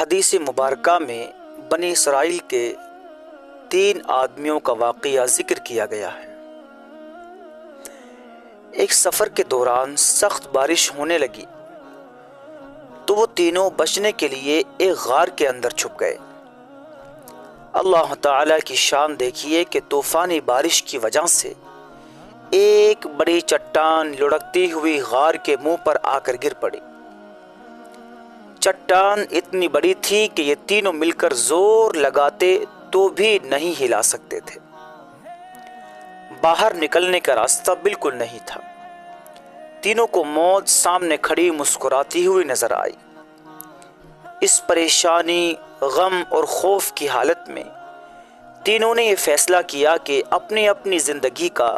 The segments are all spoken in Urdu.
حدیث مبارکہ میں بنی اسرائیل کے 3 آدمیوں کا واقعہ ذکر کیا گیا ہے۔ ایک سفر کے دوران سخت بارش ہونے لگی تو وہ تینوں بچنے کے لیے ایک غار کے اندر چھپ گئے۔ اللہ تعالیٰ کی شان دیکھیے کہ طوفانی بارش کی وجہ سے ایک بڑی چٹان لڑکتی ہوئی غار کے منہ پر آ کر گر پڑی۔ چٹان اتنی بڑی تھی کہ یہ تینوں مل کر زور لگاتے تو بھی نہیں ہلا سکتے تھے۔ باہر نکلنے کا راستہ بالکل نہیں تھا۔ تینوں کو موت سامنے کھڑی مسکراتی ہوئی نظر آئی۔ اس پریشانی، غم اور خوف کی حالت میں تینوں نے یہ فیصلہ کیا کہ اپنی اپنی زندگی کا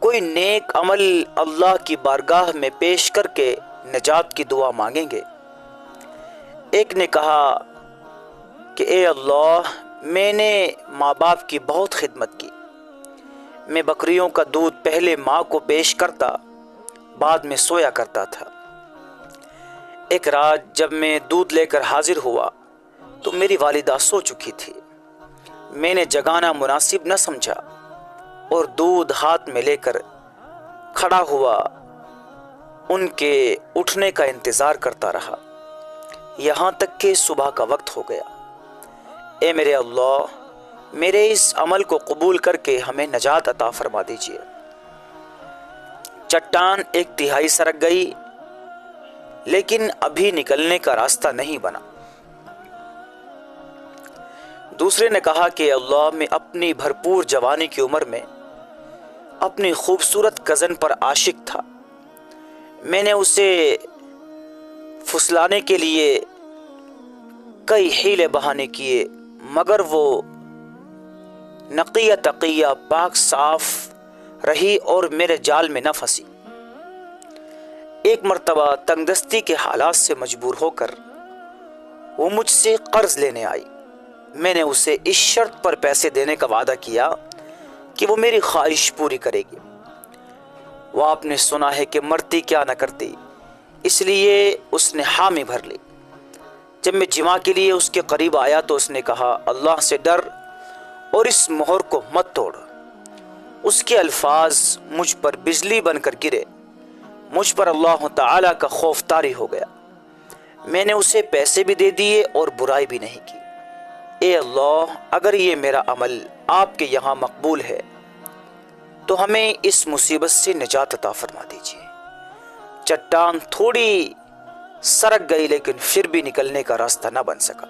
کوئی نیک عمل اللہ کی بارگاہ میں پیش کر کے نجات کی دعا مانگیں گے۔ ایک نے کہا کہ اے اللہ، میں نے ماں باپ کی بہت خدمت کی۔ میں بکریوں کا دودھ پہلے ماں کو پیش کرتا، بعد میں سویا کرتا تھا۔ ایک رات جب میں دودھ لے کر حاضر ہوا تو میری والدہ سو چکی تھی۔ میں نے جگانا مناسب نہ سمجھا اور دودھ ہاتھ میں لے کر کھڑا ہوا ان کے اٹھنے کا انتظار کرتا رہا، یہاں تک کہ صبح کا وقت ہو گیا۔ اے میرے اللہ، میرے اس عمل کو قبول کر کے ہمیں نجات عطا فرما دیجیے۔ چٹان 1/3 سرک گئی لیکن ابھی نکلنے کا راستہ نہیں بنا۔ دوسرے نے کہا کہ اللہ، میں اپنی بھرپور جوانی کی عمر میں اپنی خوبصورت کزن پر عاشق تھا۔ میں نے اسے پھسلانے کے لیے کئی حیلے بہانے کیے مگر وہ نقیہ تقیہ پاک صاف رہی اور میرے جال میں نہ پھنسی۔ ایک مرتبہ تنگ دستی کے حالات سے مجبور ہو کر وہ مجھ سے قرض لینے آئی۔ میں نے اسے اس شرط پر پیسے دینے کا وعدہ کیا کہ وہ میری خواہش پوری کرے گی۔ وہ آپ نے سنا ہے کہ مرتی کیا نہ کرتی، اس لیے اس نے حامی بھر لی۔ جب میں جمع کے لیے اس کے قریب آیا تو اس نے کہا، اللہ سے ڈر اور اس مہر کو مت توڑ۔ اس کے الفاظ مجھ پر بجلی بن کر گرے۔ مجھ پر اللہ تعالیٰ کا خوف طاری ہو گیا۔ میں نے اسے پیسے بھی دے دیے اور برائی بھی نہیں کی۔ اے اللہ، اگر یہ میرا عمل آپ کے یہاں مقبول ہے تو ہمیں اس مصیبت سے نجات عطا فرما دیجیے۔ چٹان تھوڑی سرک گئی لیکن پھر بھی نکلنے کا راستہ نہ بن سکا۔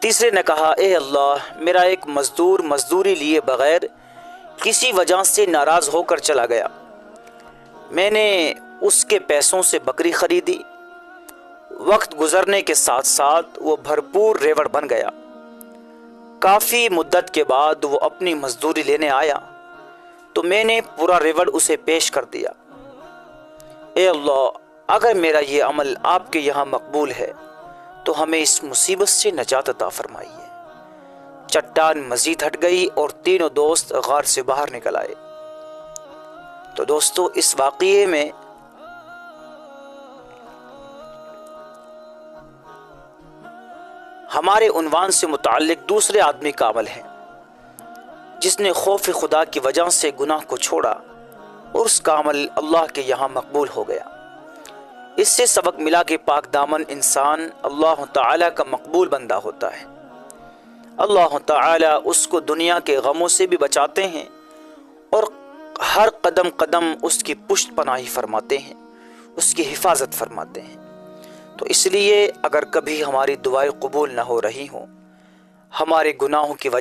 تیسرے نے کہا، اے اللہ، میرا ایک مزدور مزدوری لیے بغیر کسی وجہ سے ناراض ہو کر چلا گیا۔ میں نے اس کے پیسوں سے بکری خریدی۔ وقت گزرنے کے ساتھ ساتھ وہ بھرپور ریوڑ بن گیا۔ کافی مدت کے بعد وہ اپنی مزدوری لینے آیا تو میں نے پورا ریوڑ اسے پیش کر دیا۔ اے اللہ، اگر میرا یہ عمل آپ کے یہاں مقبول ہے تو ہمیں اس مصیبت سے نجات عطا فرمائیے۔ چٹان مزید ہٹ گئی اور تینوں دوست غار سے باہر نکل آئے۔ تو دوستو، اس واقعے میں ہمارے عنوان سے متعلق دوسرے آدمی کا عمل ہے جس نے خوف خدا کی وجہ سے گناہ کو چھوڑا اور اس کا عمل اللہ کے یہاں مقبول ہو گیا۔ اس سے سبق ملا کہ پاک دامن انسان اللہ تعالیٰ کا مقبول بندہ ہوتا ہے۔ اللہ تعالیٰ اس کو دنیا کے غموں سے بھی بچاتے ہیں اور ہر قدم قدم اس کی پشت پناہی فرماتے ہیں، اس کی حفاظت فرماتے ہیں۔ تو اس لیے اگر کبھی ہماری دعائیں قبول نہ ہو رہی ہوں، ہمارے گناہوں کی وجہ